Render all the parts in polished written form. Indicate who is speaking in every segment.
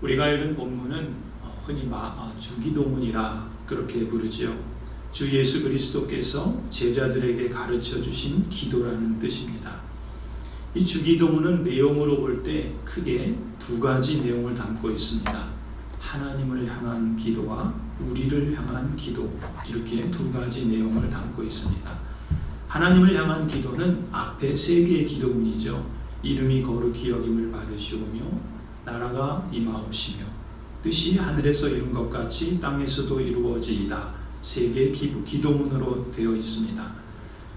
Speaker 1: 우리가 읽은 본문은 흔히 주기도문이라 그렇게 부르지요. 주 예수 그리스도께서 제자들에게 가르쳐 주신 기도라는 뜻입니다. 이 주기도문은 내용으로 볼 때 크게 두 가지 내용을 담고 있습니다. 하나님을 향한 기도와 우리를 향한 기도, 이렇게 두 가지 내용을 담고 있습니다. 하나님을 향한 기도는 앞에 세 개의 기도문이죠. 이름이 거룩히 여김을 받으시오며 나라가 임하옵시며 뜻이 하늘에서 이룬 것 같이 땅에서도 이루어지이다. 세 개의 기도문으로 되어 있습니다.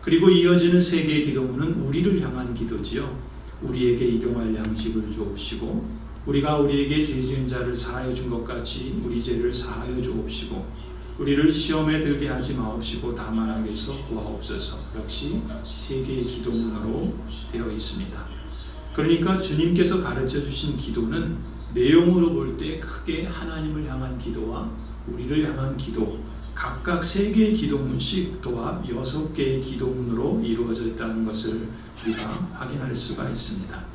Speaker 1: 그리고 이어지는 세 개의 기도문은 우리를 향한 기도지요. 우리에게 일용할 양식을 주옵시고 우리가 우리에게 죄 지은 자를 사하여 준 것 같이 우리 죄를 사하여 주옵시고 우리를 시험에 들게 하지 마옵시고 다만 악에서 구하옵소서. 역시 세 개의 기도문으로 되어 있습니다. 그러니까 주님께서 가르쳐 주신 기도는 내용으로 볼 때 크게 하나님을 향한 기도와 우리를 향한 기도, 각각 세 개의 기도문씩 또한 6개의 기도문으로 이루어져 있다는 것을 우리가 확인할 수가 있습니다.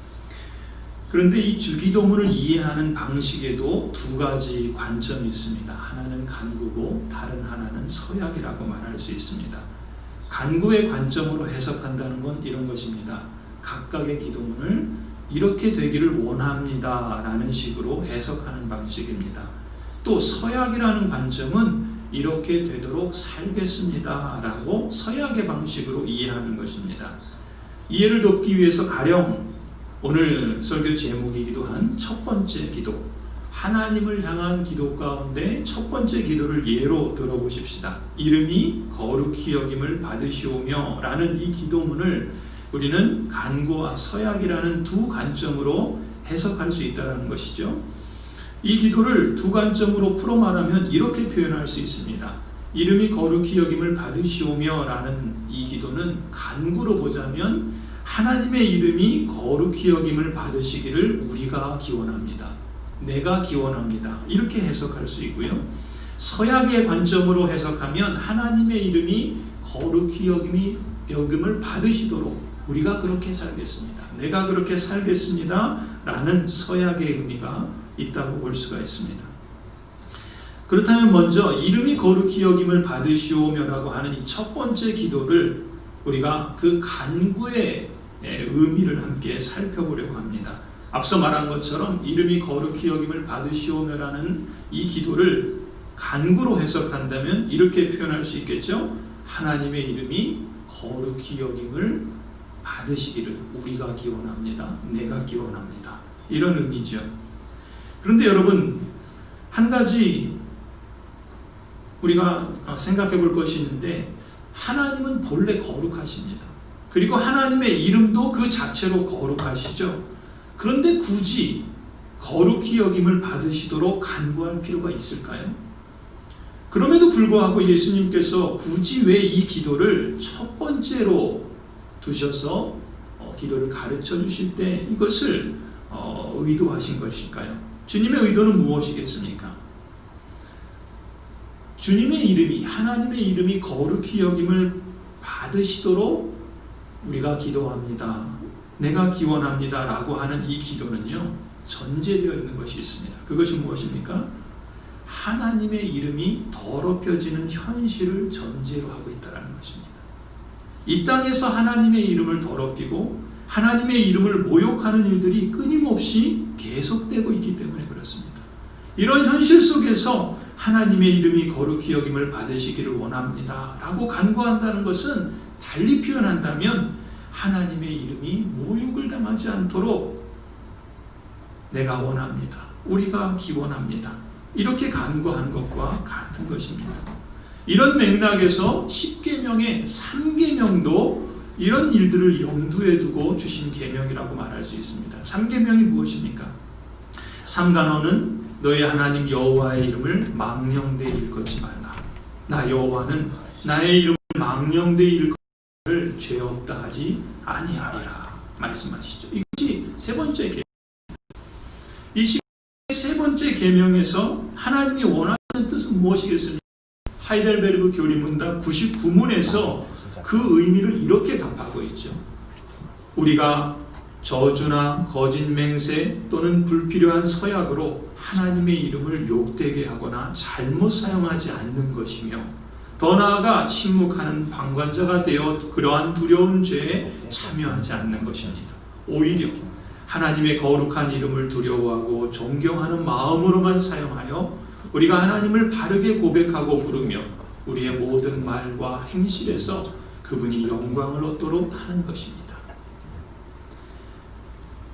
Speaker 1: 그런데 이 주기도문을 이해하는 방식에도 두 가지 관점이 있습니다. 하나는 간구고 다른 하나는 서약이라고 말할 수 있습니다. 간구의 관점으로 해석한다는 건 이런 것입니다. 각각의 기도문을 이렇게 되기를 원합니다 라는 식으로 해석하는 방식입니다. 또 서약이라는 관점은 이렇게 되도록 살겠습니다 라고 서약의 방식으로 이해하는 것입니다. 이해를 돕기 위해서 가령 오늘 설교 제목이기도 한 첫 번째 기도, 하나님을 향한 기도 가운데 첫 번째 기도를 예로 들어보십시다. 이름이 거룩히 여김을 받으시오며 라는 이 기도문을 우리는 간구와 서약이라는 두 관점으로 해석할 수 있다는 것이죠. 이 기도를 두 관점으로 풀어 말하면 이렇게 표현할 수 있습니다. 이름이 거룩히 여김을 받으시오며 라는 이 기도는 간구로 보자면 하나님의 이름이 거룩히 여김을 받으시기를 우리가 기원합니다. 내가 기원합니다. 이렇게 해석할 수 있고요. 서약의 관점으로 해석하면 하나님의 이름이 거룩히 여김을 받으시도록 우리가 그렇게 살겠습니다. 내가 그렇게 살겠습니다. 라는 서약의 의미가 있다고 볼 수가 있습니다. 그렇다면 먼저 이름이 거룩히 여김을 받으시오며라고 하는 이 첫 번째 기도를 우리가 그 간구의 의미를 함께 살펴보려고 합니다. 앞서 말한 것처럼 이름이 거룩히 여김을 받으시오며라는 이 기도를 간구로 해석한다면 이렇게 표현할 수 있겠죠. 하나님의 이름이 거룩히 여김을 받으시기를 우리가 기원합니다. 내가 기원합니다. 이런 의미죠. 그런데 여러분, 한 가지 우리가 생각해 볼 것이 있는데 하나님은 본래 거룩하십니다. 그리고 하나님의 이름도 그 자체로 거룩하시죠. 그런데 굳이 거룩히 여김을 받으시도록 간구할 필요가 있을까요? 그럼에도 불구하고 예수님께서 굳이 왜 이 기도를 첫 번째로 두셔서 기도를 가르쳐 주실 때 이것을 의도하신 것일까요? 주님의 의도는 무엇이겠습니까? 주님의 이름이, 하나님의 이름이 거룩히 여김을 받으시도록 우리가 기도합니다. 내가 기원합니다 라고 하는 이 기도는요, 전제되어 있는 것이 있습니다. 그것이 무엇입니까? 하나님의 이름이 더럽혀지는 현실을 전제로 하고 있다는 것입니다. 이 땅에서 하나님의 이름을 더럽히고 하나님의 이름을 모욕하는 일들이 끊임없이 계속되고 있기 때문에 그렇습니다. 이런 현실 속에서 하나님의 이름이 거룩히 여김을 받으시기를 원합니다 라고 간구한다는 것은 달리 표현한다면 하나님의 이름이 모욕을 당하지 않도록 내가 원합니다. 우리가 기원합니다. 이렇게 간구하는 것과 같은 것입니다. 이런 맥락에서 10계명의 3계명도 이런 일들을 염두에 두고 주신 계명이라고 말할 수 있습니다. 3계명이 무엇입니까? 삼간언은 너의 하나님 여호와의 이름을 망령되이 일컫지 말라. 나 여호와는 나의 이름을 망령되이 일컫을 죄 없다 하지 아니하리라 말씀하시죠. 이것이 세 번째 계명. 이 세 번째 계명에서 하나님이 원하는 뜻은 무엇이겠습니까? 하이델베르그 교리문답 99문에서 그 의미를 이렇게 답하고 있죠. 우리가 저주나 거짓 맹세 또는 불필요한 서약으로 하나님의 이름을 욕되게 하거나 잘못 사용하지 않는 것이며, 더 나아가 침묵하는 방관자가 되어 그러한 두려운 죄에 참여하지 않는 것입니다. 오히려 하나님의 거룩한 이름을 두려워하고 존경하는 마음으로만 사용하여 우리가 하나님을 바르게 고백하고 부르며 우리의 모든 말과 행실에서 그분이 영광을 얻도록 하는 것입니다.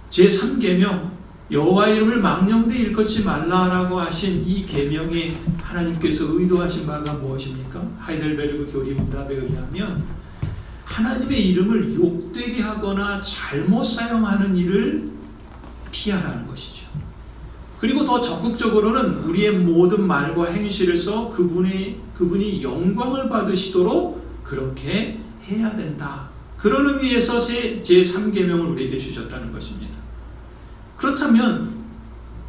Speaker 1: 제3계명, 여호와의 이름을 망령되 일컫지 말라라고 하신 이 계명에 하나님께서 의도하신 바가 무엇입니까? 하이델베르그 교리문답에 의하면 하나님의 이름을 욕되게 하거나 잘못 사용하는 일을 피하라는 것이죠. 그리고 더 적극적으로는 우리의 모든 말과 행실에서 그분이 영광을 받으시도록 그렇게 해야 된다. 그런 의미에서 제3계명을 우리에게 주셨다는 것입니다. 그렇다면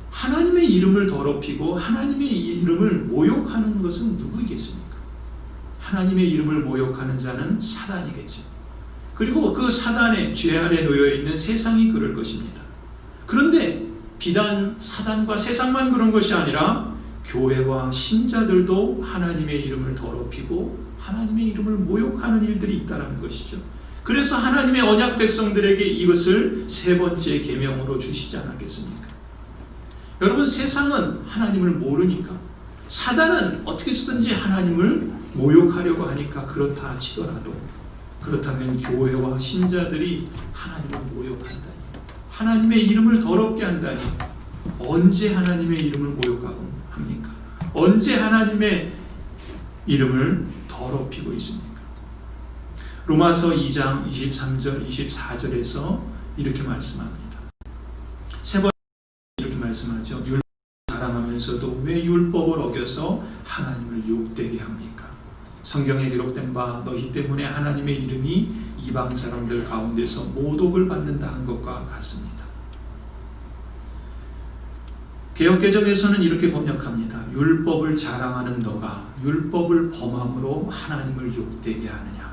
Speaker 1: 하나님의 이름을 더럽히고 하나님의 이름을 모욕하는 것은 누구이겠습니까? 하나님의 이름을 모욕하는 자는 사단이겠죠. 그리고 그 사단의 죄 아래 놓여 있는 세상이 그럴 것입니다. 그런데 비단 사단과 세상만 그런 것이 아니라 교회와 신자들도 하나님의 이름을 더럽히고 하나님의 이름을 모욕하는 일들이 있다는 것이죠. 그래서 하나님의 언약 백성들에게 이것을 세 번째 계명으로 주시지 않았겠습니까? 여러분, 세상은 하나님을 모르니까, 사단은 어떻게 쓰든지 하나님을 모욕하려고 하니까 그렇다 치더라도, 그렇다면 교회와 신자들이 하나님을 모욕한다니, 하나님의 이름을 더럽게 한다니, 언제 하나님의 이름을 모욕하고 합니까? 언제 하나님의 이름을 더럽히고 있습니까? 로마서 2장 23절 24절에서 이렇게 말씀합니다. 세 번째 이렇게 말씀하죠. 율법을 자랑하면서도 왜 율법을 어겨서 하나님을 욕되게 합니까? 성경에 기록된 바 너희 때문에 하나님의 이름이 이방 사람들 가운데서 모독을 받는다 한 것과 같습니다. 개역개정에서는 이렇게 번역합니다. 율법을 자랑하는 너가 율법을 범함으로 하나님을 욕되게 하느냐?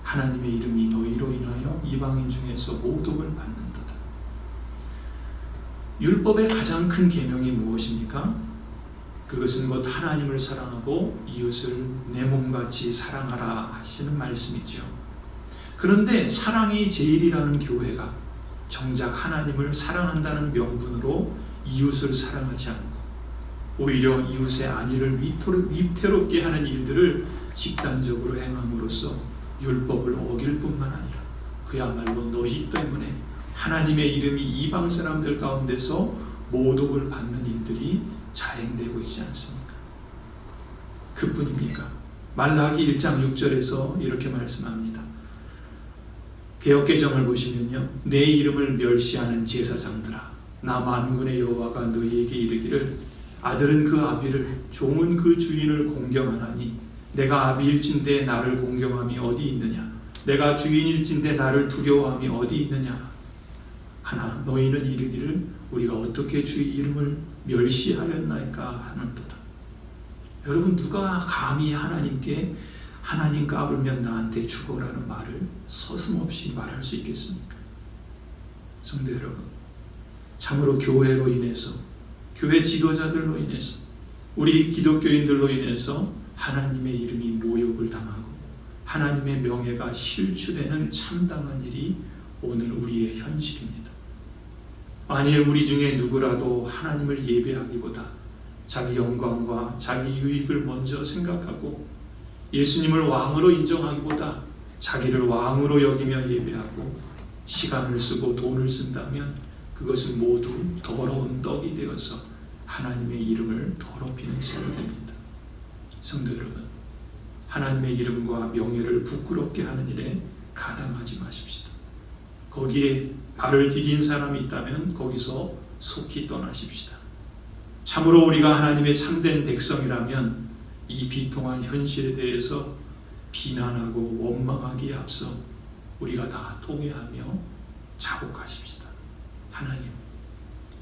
Speaker 1: 하나님의 이름이 너희로 인하여 이방인 중에서 모독을 받는도다. 율법의 가장 큰 계명이 무엇입니까? 그것은 곧 하나님을 사랑하고 이웃을 내 몸같이 사랑하라 하시는 말씀이죠. 그런데 사랑이 제일이라는 교회가 정작 하나님을 사랑한다는 명분으로 이웃을 사랑하지 않고 오히려 이웃의 안위를 위태롭게 하는 일들을 집단적으로 행함으로써 율법을 어길 뿐만 아니라 그야말로 너희 때문에 하나님의 이름이 이방 사람들 가운데서 모독을 받는 일들이 자행되고 있지 않습니까? 그뿐입니까? 말라기 1장 6절에서 이렇게 말씀합니다. 개역개정을 보시면요, 내 이름을 멸시하는 제사장들아, 나 만군의 여호와가 너희에게 이르기를 아들은 그 아비를 종은 그 주인을 공경하나니 내가 아비일진데 나를 공경함이 어디 있느냐? 내가 주인일진데 나를 두려워함이 어디 있느냐? 하나 너희는 이르기를 우리가 어떻게 주의 이름을 멸시하였나이까 하는도다. 여러분, 누가 감히 하나님께 하나님 까불면 나한테 죽어라는 말을 서슴없이 말할 수 있겠습니까? 성도 여러분, 참으로 교회로 인해서, 교회 지도자들로 인해서, 우리 기독교인들로 인해서 하나님의 이름이 모욕을 당하고 하나님의 명예가 실추되는 참담한 일이 오늘 우리의 현실입니다. 만일 우리 중에 누구라도 하나님을 예배하기보다 자기 영광과 자기 유익을 먼저 생각하고 예수님을 왕으로 인정하기보다 자기를 왕으로 여기며 예배하고 시간을 쓰고 돈을 쓴다면 그것은 모두 더러운 떡이 되어서 하나님의 이름을 더럽히는 셈이 됩니다. 성도 여러분, 하나님의 이름과 명예를 부끄럽게 하는 일에 가담하지 마십시다. 거기에 발을 디딘 사람이 있다면 거기서 속히 떠나십시다. 참으로 우리가 하나님의 참된 백성이라면 이 비통한 현실에 대해서 비난하고 원망하기에 앞서 우리가 다 통회하며 자복하십시다. 하나님,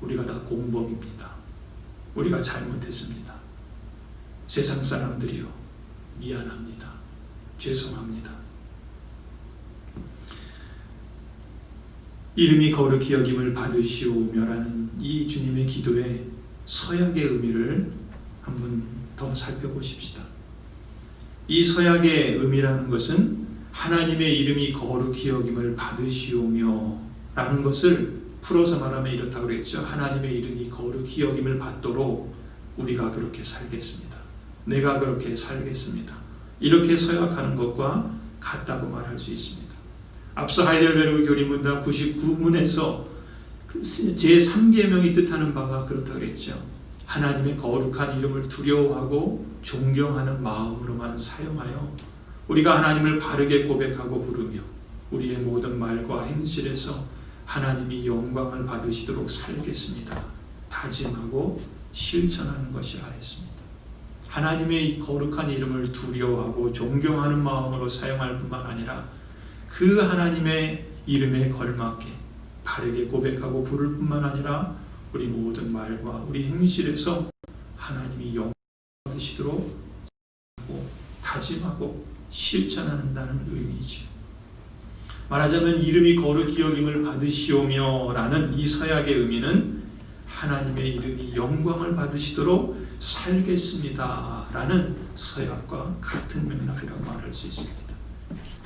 Speaker 1: 우리가 다 공범입니다. 우리가 잘못했습니다. 세상 사람들이요, 미안합니다. 죄송합니다. 이름이 거룩히 여김을 받으시오며라는 이 주님의 기도의 서약의 의미를 한번 더 살펴보십시다. 이 서약의 의미라는 것은 하나님의 이름이 거룩히 여김을 받으시오며 라는 것을 풀어서 말하면 이렇다고 그랬죠. 하나님의 이름이 거룩히 여김을 받도록 우리가 그렇게 살겠습니다. 내가 그렇게 살겠습니다. 이렇게 서약하는 것과 같다고 말할 수 있습니다. 앞서 하이델베르그 교리문답 99문에서 제3계명이 뜻하는 바가 그렇다고 했죠. 하나님의 거룩한 이름을 두려워하고 존경하는 마음으로만 사용하여 우리가 하나님을 바르게 고백하고 부르며 우리의 모든 말과 행실에서 하나님이 영광을 받으시도록 살겠습니다. 다짐하고 실천하는 것이라 했습니다. 하나님의 거룩한 이름을 두려워하고 존경하는 마음으로 사용할 뿐만 아니라 그 하나님의 이름에 걸맞게 바르게 고백하고 부를 뿐만 아니라 우리 모든 말과 우리 행실에서 하나님이 영광 받으시도록 다짐하고 실천한다는 의미죠. 말하자면 이름이 거룩히 여김을 받으시오며 라는 이 서약의 의미는 하나님의 이름이 영광을 받으시도록 살겠습니다 라는 서약과 같은 맥락이라고 말할 수 있습니다.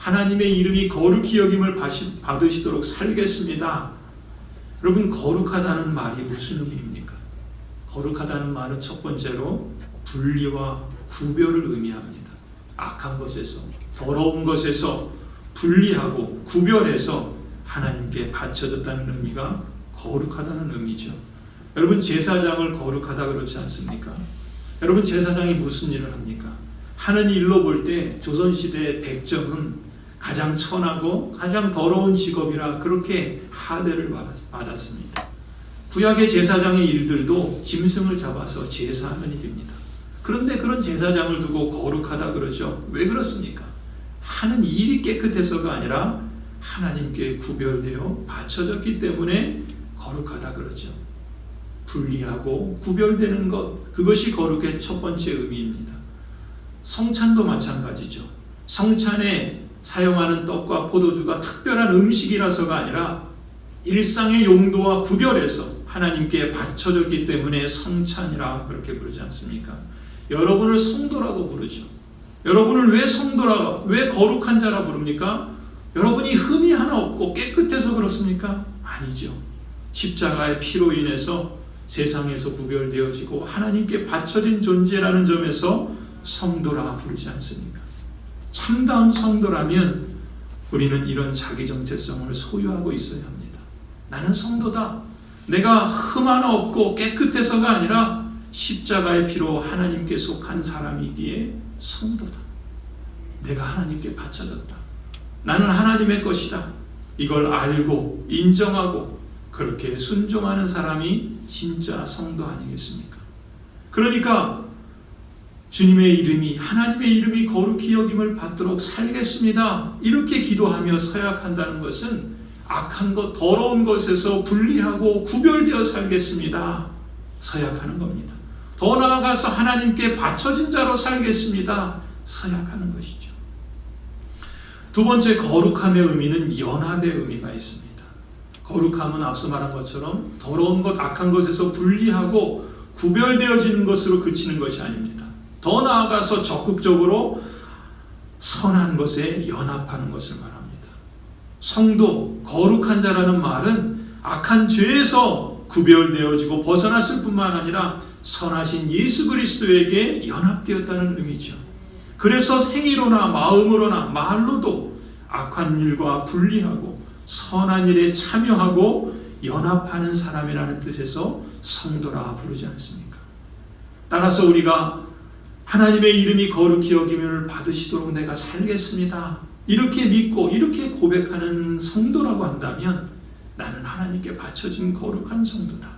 Speaker 1: 하나님의 이름이 거룩히 여김을 받으시도록 살겠습니다. 여러분, 거룩하다는 말이 무슨 의미입니까? 거룩하다는 말은 첫 번째로 분리와 구별을 의미합니다. 악한 것에서, 더러운 것에서 분리하고 구별해서 하나님께 바쳐졌다는 의미가 거룩하다는 의미죠. 여러분, 제사장을 거룩하다 그러지 않습니까? 여러분, 제사장이 무슨 일을 합니까? 하는 일로 볼 때 조선시대 백정은 가장 천하고 가장 더러운 직업이라 그렇게 하대를 받았습니다. 구약의 제사장의 일들도 짐승을 잡아서 제사하는 일입니다. 그런데 그런 제사장을 두고 거룩하다 그러죠. 왜 그렇습니까? 하는 일이 깨끗해서가 아니라 하나님께 구별되어 바쳐졌기 때문에 거룩하다 그러죠. 분리하고 구별되는 것, 그것이 거룩의 첫 번째 의미입니다. 성찬도 마찬가지죠. 성찬에 사용하는 떡과 포도주가 특별한 음식이라서가 아니라 일상의 용도와 구별해서 하나님께 바쳐졌기 때문에 성찬이라 그렇게 부르지 않습니까? 여러분을 성도라고 부르죠. 여러분을 왜 성도라, 왜 거룩한 자라 부릅니까? 여러분이 흠이 하나 없고 깨끗해서 그렇습니까? 아니죠. 십자가의 피로 인해서 세상에서 구별되어지고 하나님께 바쳐진 존재라는 점에서 성도라 부르지 않습니까? 참다운 성도라면 우리는 이런 자기 정체성을 소유하고 있어야 합니다. 나는 성도다. 내가 흠 하나 없고 깨끗해서가 아니라 십자가의 피로 하나님께 속한 사람이기에 성도다. 내가 하나님께 바쳐졌다. 나는 하나님의 것이다. 이걸 알고 인정하고 그렇게 순종하는 사람이 진짜 성도 아니겠습니까? 그러니까 주님의 이름이, 하나님의 이름이 거룩히 여김을 받도록 살겠습니다. 이렇게 기도하며 서약한다는 것은 악한 것, 더러운 것에서 분리하고 구별되어 살겠습니다. 서약하는 겁니다. 더 나아가서 하나님께 바쳐진 자로 살겠습니다. 서약하는 것이죠. 두 번째, 거룩함의 의미는 연합의 의미가 있습니다. 거룩함은 앞서 말한 것처럼 더러운 것, 악한 것에서 분리하고 구별되어지는 것으로 그치는 것이 아닙니다. 더 나아가서 적극적으로 선한 것에 연합하는 것을 말합니다. 성도, 거룩한 자라는 말은 악한 죄에서 구별되어지고 벗어났을 뿐만 아니라 선하신 예수 그리스도에게 연합되었다는 의미죠. 그래서 행위로나 마음으로나 말로도 악한 일과 분리하고 선한 일에 참여하고 연합하는 사람이라는 뜻에서 성도라 부르지 않습니까? 따라서 우리가 하나님의 이름이 거룩히 여김을 받으시도록 내가 살겠습니다. 이렇게 믿고 이렇게 고백하는 성도라고 한다면 나는 하나님께 바쳐진 거룩한 성도다.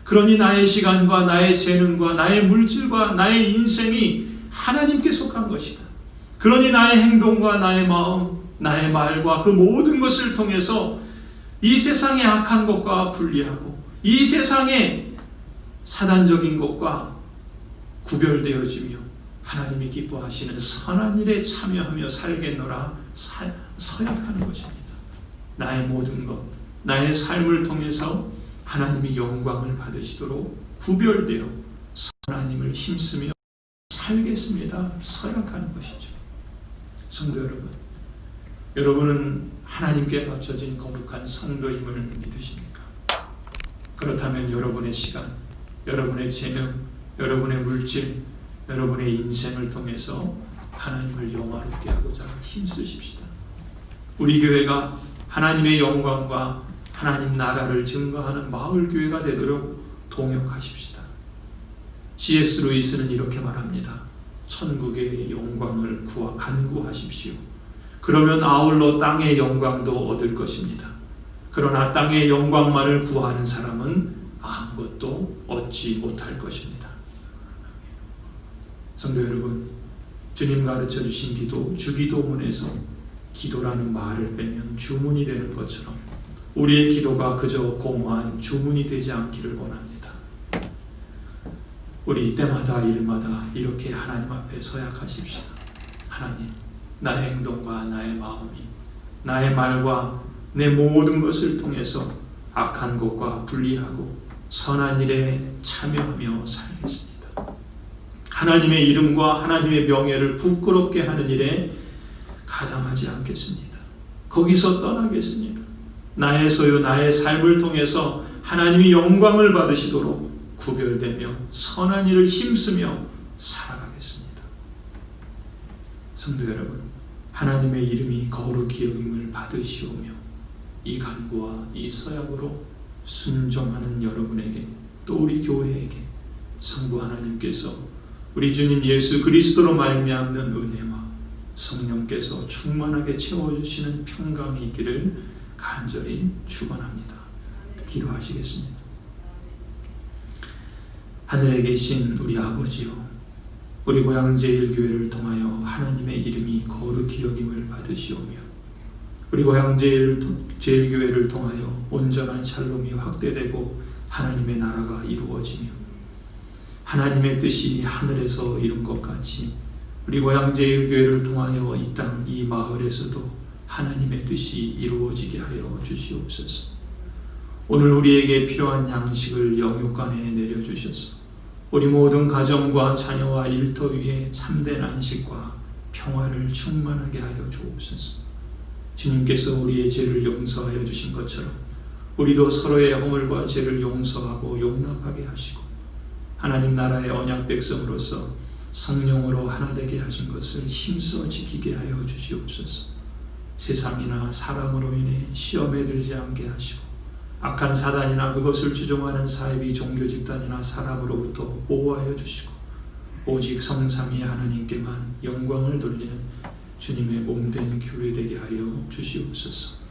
Speaker 1: 그러니 나의 시간과 나의 재능과 나의 물질과 나의 인생이 하나님께 속한 것이다. 그러니 나의 행동과 나의 마음, 나의 말과 그 모든 것을 통해서 이 세상의 악한 것과 분리하고 이 세상의 사단적인 것과 구별되어지며 하나님이 기뻐하시는 선한 일에 참여하며 살겠노라 서약하는 것입니다. 나의 모든 것, 나의 삶을 통해서 하나님이 영광을 받으시도록 구별되어 하나님을 힘쓰며 살겠습니다. 서약하는 것이죠. 성도 여러분, 여러분은 하나님께 맞춰진 거룩한 성도임을 믿으십니까? 그렇다면 여러분의 시간, 여러분의 재능, 여러분의 물질, 여러분의 인생을 통해서 하나님을 영화롭게 하고자 힘쓰십시다. 우리 교회가 하나님의 영광과 하나님 나라를 증거하는 마을 교회가 되도록 동역하십시다. C.S. 루이스는 이렇게 말합니다. 천국의 영광을 간구하십시오. 그러면 아울러 땅의 영광도 얻을 것입니다. 그러나 땅의 영광만을 구하는 사람은 아무것도 얻지 못할 것입니다. 성도 여러분, 주님 가르쳐 주신 기도, 주기도문에서 기도라는 말을 빼면 주문이 되는 것처럼 우리의 기도가 그저 공허한 주문이 되지 않기를 원합니다. 우리 때마다 일마다 이렇게 하나님 앞에 서약하십시다. 하나님, 나의 행동과 나의 마음이, 나의 말과 내 모든 것을 통해서 악한 것과 분리하고 선한 일에 참여하며 살겠습니다. 하나님의 이름과 하나님의 명예를 부끄럽게 하는 일에 가담하지 않겠습니다. 거기서 떠나겠습니다. 나의 소유, 나의 삶을 통해서 하나님이 영광을 받으시도록 구별되며 선한 일을 힘쓰며 살아가겠습니다. 성도 여러분, 하나님의 이름이 거룩히 여김을 받으시오며 이 간구와 이 서약으로 순종하는 여러분에게, 또 우리 교회에게 성부 하나님께서 우리 주님 예수 그리스도로 말미암는 은혜와 성령께서 충만하게 채워주시는 평강이 있기를 간절히 축원합니다. 기도하시겠습니다. 하늘에 계신 우리 아버지요, 우리 고향 제일교회를 통하여 하나님의 이름이 거룩히 여김을 받으시오며 우리 고향 제일교회를 통하여 온전한 샬롬이 확대되고 하나님의 나라가 이루어지며 하나님의 뜻이 하늘에서 이룬 것 같이 우리 고향 제일교회를 통하여 이 땅, 이 마을에서도 하나님의 뜻이 이루어지게 하여 주시옵소서. 오늘 우리에게 필요한 양식을 영육간에 내려주셔서 우리 모든 가정과 자녀와 일터 위에 참된 안식과 평화를 충만하게 하여 주옵소서. 주님께서 우리의 죄를 용서하여 주신 것처럼 우리도 서로의 허물과 죄를 용서하고 용납하게 하시고 하나님 나라의 언약 백성으로서 성령으로 하나 되게 하신 것을 힘써 지키게 하여 주시옵소서. 세상이나 사람으로 인해 시험에 들지 않게 하시고 악한 사단이나 그것을 주종하는 사이비 종교 집단이나 사람으로부터 보호하여 주시고 오직 성삼위 하나님께만 영광을 돌리는 주님의 몸된 교회 되게 하여 주시옵소서.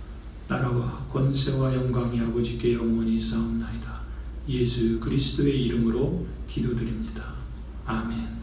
Speaker 1: 나라와 권세와 영광이 아버지께 영원히 있사옵나이다. 예수 그리스도의 이름으로 기도드립니다. 아멘.